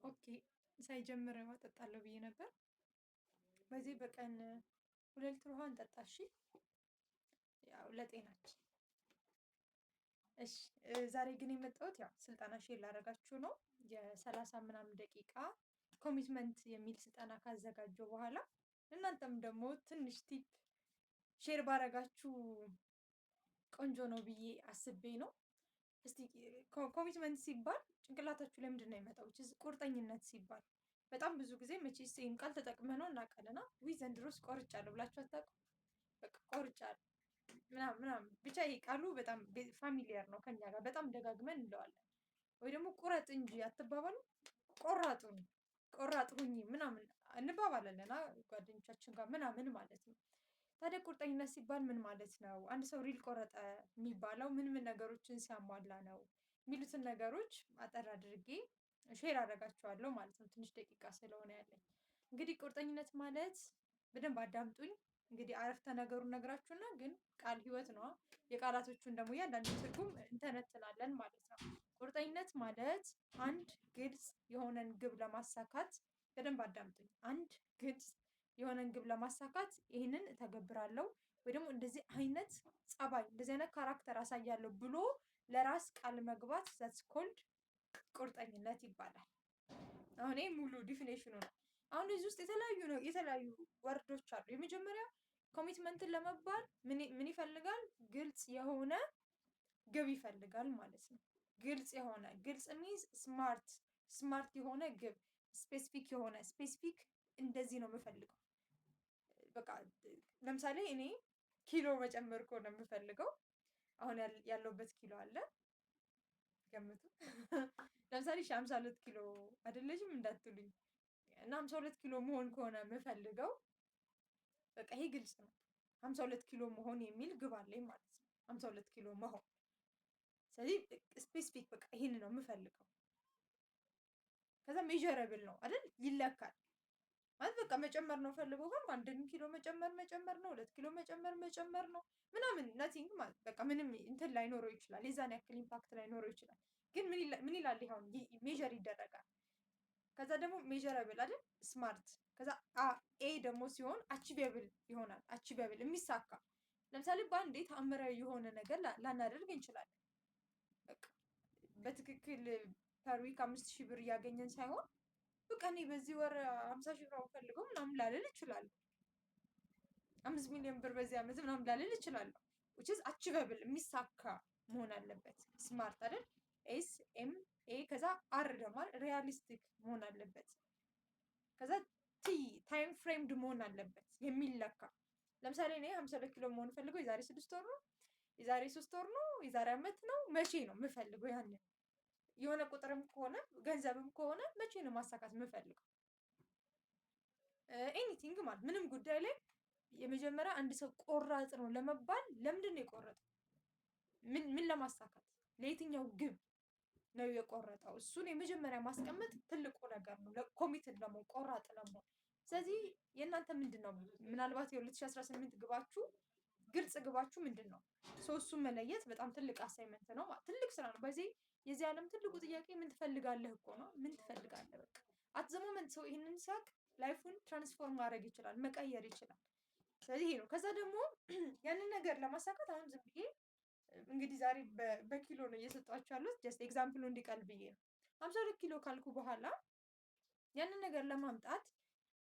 ኦኬ ሳይጀምር ውሃ እጠጣለሁ ብዬ ነበር። በዚህ በቀን 2 ሊትር ውሃ እንጠጣ። እሺ ያው ለጤናችን። እሺ ዛሬ ግን የመጣሁት ያው ስልጠና ሼር ላደርጋችሁ ነው። የ30 ምናምን ደቂቃ ኮሚትመንት የሚል ስልጠና ካዘጋጀው በኋላ እናንተም ደግሞ ትንሽ ቲፕ ሼር ባረጋችሁ ቆንጆ ነው ብዬ አስቤ ነው። እስቲ ኮሚትመንት ሲባል ጭንቅላታችሁ ለምንድን ነው የመጣው? ቁርጠኝነት ሲባል በጣም ብዙ ጊዜ መቼስ ይሄን ቃል ተጠቅመህ ነው እናውቃለና ዊ ዘንድሮስ ቆርጫለሁ ብላችሁ አታውቁም? በቃ ቆርጫለሁ ምናምን ምናምን ብቻ ይሄ ቃሉ በጣም ፋሚሊየር ነው ከኛ ጋር በጣም ደጋግመን እንለዋለን። ወይ ደግሞ ቁረጥ እንጂ አትባባሉ? ቆራጡን ቆራጥ ሁኚ ምናምን እንባባላለን ጓደኞቻችን ጋር ምናምን ማለት ነው። ታዲያ ቁርጠኝነት ሲባል ምን ማለት ነው? አንድ ሰው ሪል ቆረጠ የሚባለው ምን ምን ነገሮችን ሲያሟላ ነው? የሚሉትን ነገሮች አጠር አድርጌ ሼር አደርጋቸዋለሁ ማለት ነው። ትንሽ ደቂቃ ስለሆነ ያለኝ እንግዲህ ቁርጠኝነት ማለት በደንብ አዳምጡኝ። እንግዲህ አረፍተ ነገሩን ነግራችሁና ግን ቃል ህይወት ነው። የቃላቶቹን ደግሞ እያንዳንዱ ትርጉም እንተነትናለን ማለት ነው። ቁርጠኝነት ማለት አንድ ግልጽ የሆነን ግብ ለማሳካት በደንብ አዳምጡኝ። አንድ ግልጽ የሆነን ግብ ለማሳካት ይህንን እተገብራለሁ ወይ ደግሞ እንደዚህ አይነት ጸባይ እንደዚህ አይነት ካራክተር አሳያለሁ ብሎ ለራስ ቃል መግባት ዛትስ ኮልድ ቁርጠኝነት ይባላል። አሁን ይሄ ሙሉ ዲፊኔሽኑ ነው። አሁን እዚህ ውስጥ የተለያዩ ወርዶች አሉ። የመጀመሪያ ኮሚትመንትን ለመባል ምን ይፈልጋል? ግልጽ የሆነ ግብ ይፈልጋል ማለት ነው። ግልጽ ሚንስ ስማርት የሆነ ግብ፣ ስፔሲፊክ እንደዚህ ነው የምፈልገው። በቃ ለምሳሌ እኔ ኪሎ መጨመር ከሆነ የምፈልገው አሁን ያለውበት ኪሎ አለ ገምቱ። ለምሳሌ 52 ኪሎ አይደለሽም እንዳትሉኝ እና 52 ኪሎ መሆን ከሆነ የምፈልገው በቃ ይሄ ግልጽ ነው። 52 ኪሎ መሆን የሚል ግብ አለኝ ማለት ነው። 52 ኪሎ መሆን። ስለዚህ ስፔሲፊክ በቃ ይሄን ነው የምፈልገው። ከዛ ሜዠረብል ነው አይደል? ይለካል ማለት በቃ መጨመር ነው ፈልገው ግን 1 ኪሎ መጨመር ነው፣ 2 ኪሎ መጨመር ነው ምናምን ነቲንግ ማለት በቃ ምንም እንትን ላይኖረው ይችላል። የዛን ያክል ኢምፓክት ላይኖረው ይችላል። ግን ምን ይላል አሁን ሜዠር ይደረጋል። ከዛ ደግሞ ሜዠረብል አይደል? ስማርት። ከዛ ኤ ደግሞ ሲሆን አቺቬብል ይሆናል። አቺቬብል የሚሳካ ለምሳሌ በአንዴ ተአምራዊ የሆነ ነገር ላናደርግ እንችላለን። በቃ በትክክል ፐር ዊክ 5000 ብር እያገኘን ሳይሆን በቃ እኔ በዚህ ወር 50,000 ብር ፈልገው ምናምን ላልል እችላለሁ። 5 ሚሊዮን ብር በዚህ ዓመት ምናምን ላልል እችላለሁ። which is achievable የሚሳካ መሆን አለበት። ስማርት አይደል? ኤስ ኤም ኤ ከዛ አር ደግሞ ሪያሊስቲክ መሆን አለበት። ከዛ ቲ ታይም ፍሬምድ መሆን አለበት የሚለካ። ለምሳሌ እኔ 52 ኪሎ መሆን ፈልገው የዛሬ 6 ወር ነው፣ የዛሬ 3 ወር ነው፣ የዛሬ ዓመት ነው፣ መቼ ነው የምፈልገው? ያንን የሆነ ቁጥርም ከሆነ ገንዘብም ከሆነ መቼ ነው ማሳካት የምፈልገው? ኤኒቲንግ ማለት ምንም ጉዳይ ላይ የመጀመሪያ አንድ ሰው ቆራጥ ነው ለመባል ለምንድን ነው የቆረጠው? ምን ለማሳካት ለየትኛው ግብ ነው የቆረጠው? እሱን የመጀመሪያ ማስቀመጥ ትልቁ ነገር ነው ኮሚትድ ለመሆን ቆራጥ ለመሆን። ስለዚህ የእናንተ ምንድን ነው? ምናልባት የ2018 ግባችሁ ግልጽ ግባችሁ ምንድን ነው? እሱን መለየት በጣም ትልቅ አሳይመንት ነው ማለት ትልቅ ስራ ነው። በዚህ የዚህ ዓለም ትልቁ ጥያቄ ምን ትፈልጋለህ እኮ ነው። ምን ትፈልጋለህ? በቃ አት ዘ ሞመንት ሰው ይህንን ሲያውቅ ላይፉን ትራንስፎርም ማድረግ ይችላል፣ መቀየር ይችላል። ስለዚህ ይሄ ነው። ከዛ ደግሞ ያንን ነገር ለማሳካት አሁን ዝም ብዬ እንግዲህ ዛሬ በኪሎ ነው እየሰጧችሁ ያሉት ጀስት ኤግዛምፕሉ እንዲቀል ብዬ ነው። 52 ኪሎ ካልኩ በኋላ ያንን ነገር ለማምጣት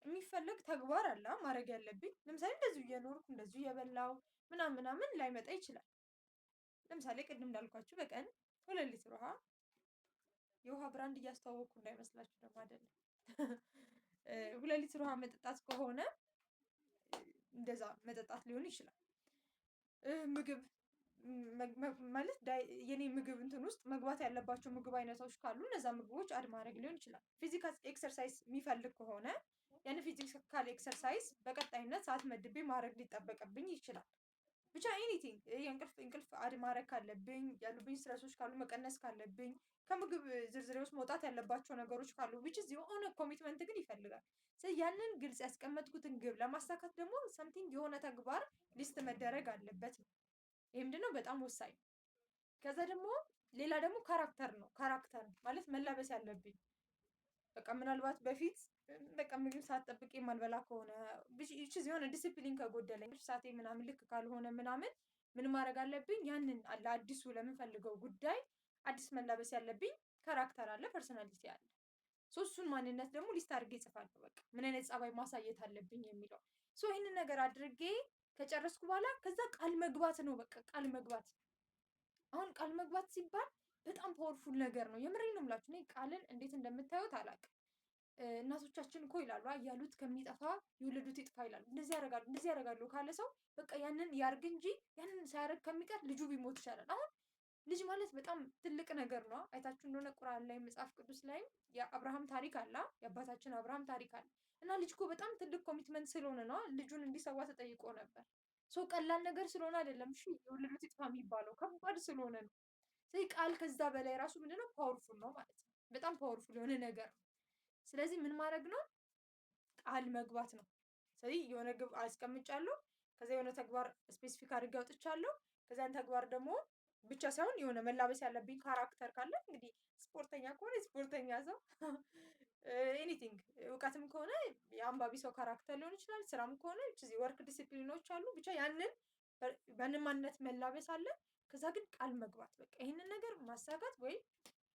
የሚፈለግ ተግባር አለ ማድረግ ያለብኝ። ለምሳሌ እንደዚሁ እየኖርኩ እንደዚሁ እየበላው ምናምን ላይመጣ ይችላል። ለምሳሌ ቅድም እንዳልኳችሁ በቀን 2 ሊትር ውሃ፣ የውሃ ብራንድ እያስተዋወቅኩ እንዳይመስላችሁ ደግሞ አይደለም። 2 ሊትር ውሃ መጠጣት ከሆነ እንደዛ መጠጣት ሊሆን ይችላል። ምግብ ማለት የኔ ምግብ እንትን ውስጥ መግባት ያለባቸው ምግብ አይነቶች ካሉ እነዛ ምግቦች አድ ማድረግ ሊሆን ይችላል። ፊዚካል ኤክሰርሳይዝ የሚፈልግ ከሆነ ያን ፊዚካል ኤክሰርሳይዝ በቀጣይነት ሰዓት መድቤ ማድረግ ሊጠበቅብኝ ይችላል። ብቻ ኤኒቲንግ እንቅልፍ አድ ማድረግ ካለብኝ፣ ያሉብኝ ስትረሶች ካሉ መቀነስ ካለብኝ፣ ከምግብ ዝርዝሬ ውስጥ መውጣት ያለባቸው ነገሮች ካሉ which is የሆነ ኮሚትመንት ግን ይፈልጋል። ስለዚህ ያንን ግልጽ ያስቀመጥኩትን ግብ ለማሳካት ደግሞ ሰምቲንግ የሆነ ተግባር ሊስት መደረግ አለበት ነው። ይሄ ምንድነው? በጣም ወሳኝ። ከዛ ደግሞ ሌላ ደግሞ ካራክተር ነው። ካራክተር ማለት መላበስ ያለብኝ በቃ ምናልባት በፊት በቃ ምግብ ሳትጠብቂ የማልበላ ከሆነ የሆነ ዲሲፕሊን ከጎደለኝ ሰዓቴ ምናምን ልክ ካልሆነ ምናምን ምን ማድረግ አለብኝ? ያንን ለአዲሱ ለምፈልገው ጉዳይ አዲስ መላበስ ያለብኝ ካራክተር አለ፣ ፐርሶናሊቲ አለ። እሱን ማንነት ደግሞ ሊስት አድርጌ እጽፋለሁ። በቃ ምን አይነት ጸባይ ማሳየት አለብኝ የሚለው ይህንን ነገር አድርጌ ከጨረስኩ በኋላ ከዛ ቃል መግባት ነው። በቃ ቃል መግባት። አሁን ቃል መግባት ሲባል በጣም ፓወርፉል ነገር ነው። የምሬን ነው የምላችሁ። እኔ ቃልን እንዴት እንደምታዩት አላውቅም። እናቶቻችን እኮ ይላሉ ያሉት ከሚጠፋ የወለዱት ይጥፋ ይላሉ። እንደዚህ ያደርጋሉ እንደዚህ ያደርጋሉ ካለ ሰው በቃ ያንን ያርግ እንጂ ያንን ሳያደርግ ከሚቀር ልጁ ቢሞት ይሻላል። አሁን ልጅ ማለት በጣም ትልቅ ነገር ነው። አይታችሁ እንደሆነ ቁርአን ላይ መጽሐፍ ቅዱስ ላይ የአብርሃም ታሪክ አለ፣ የአባታችን አብርሃም ታሪክ አለ እና ልጅ እኮ በጣም ትልቅ ኮሚትመንት ስለሆነ ነው ልጁን እንዲሰዋ ተጠይቆ ነበር። ቀላል ነገር ስለሆነ አይደለም። እሺ የወለዱት ይጥፋ የሚባለው ከባድ ስለሆነ ነው። ስለዚህ ቃል ከዛ በላይ ራሱ ምንድነው ፓወርፉል ነው ማለት ነው። በጣም ፓወርፉል የሆነ ነገር ነው። ስለዚህ ምን ማድረግ ነው? ቃል መግባት ነው። ስለዚህ የሆነ ግብ አስቀምጫለሁ፣ ከዛ የሆነ ተግባር ስፔሲፊክ አድርጌ አውጥቻለሁ። ከዛን ተግባር ደግሞ ብቻ ሳይሆን የሆነ መላበስ ያለብኝ ካራክተር ካለ እንግዲህ ስፖርተኛ ከሆነ ስፖርተኛ ሰው ኤኒቲንግ እውቀትም ከሆነ የአንባቢ ሰው ካራክተር ሊሆን ይችላል። ስራም ከሆነ ወርክ ዲሲፕሊኖች አሉ። ብቻ ያንን በማንነት መላበስ አለ። ከዛ ግን ቃል መግባት በቃ ይሄንን ነገር ማሳካት ወይ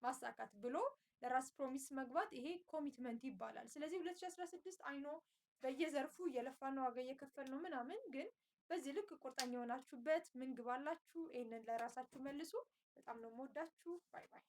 ማሳካት ብሎ ለራስ ፕሮሚስ መግባት፣ ይሄ ኮሚትመንት ይባላል። ስለዚህ 2016 አይኖ በየዘርፉ እየለፋን ነው፣ ዋጋ እየከፈል ነው ምናምን፣ ግን በዚህ ልክ ቁርጠኛ የሆናችሁበት ምን ግብ አላችሁ? ይሄንን ለራሳችሁ መልሱ። በጣም ነው የምወዳችሁ። ባይ ባይ።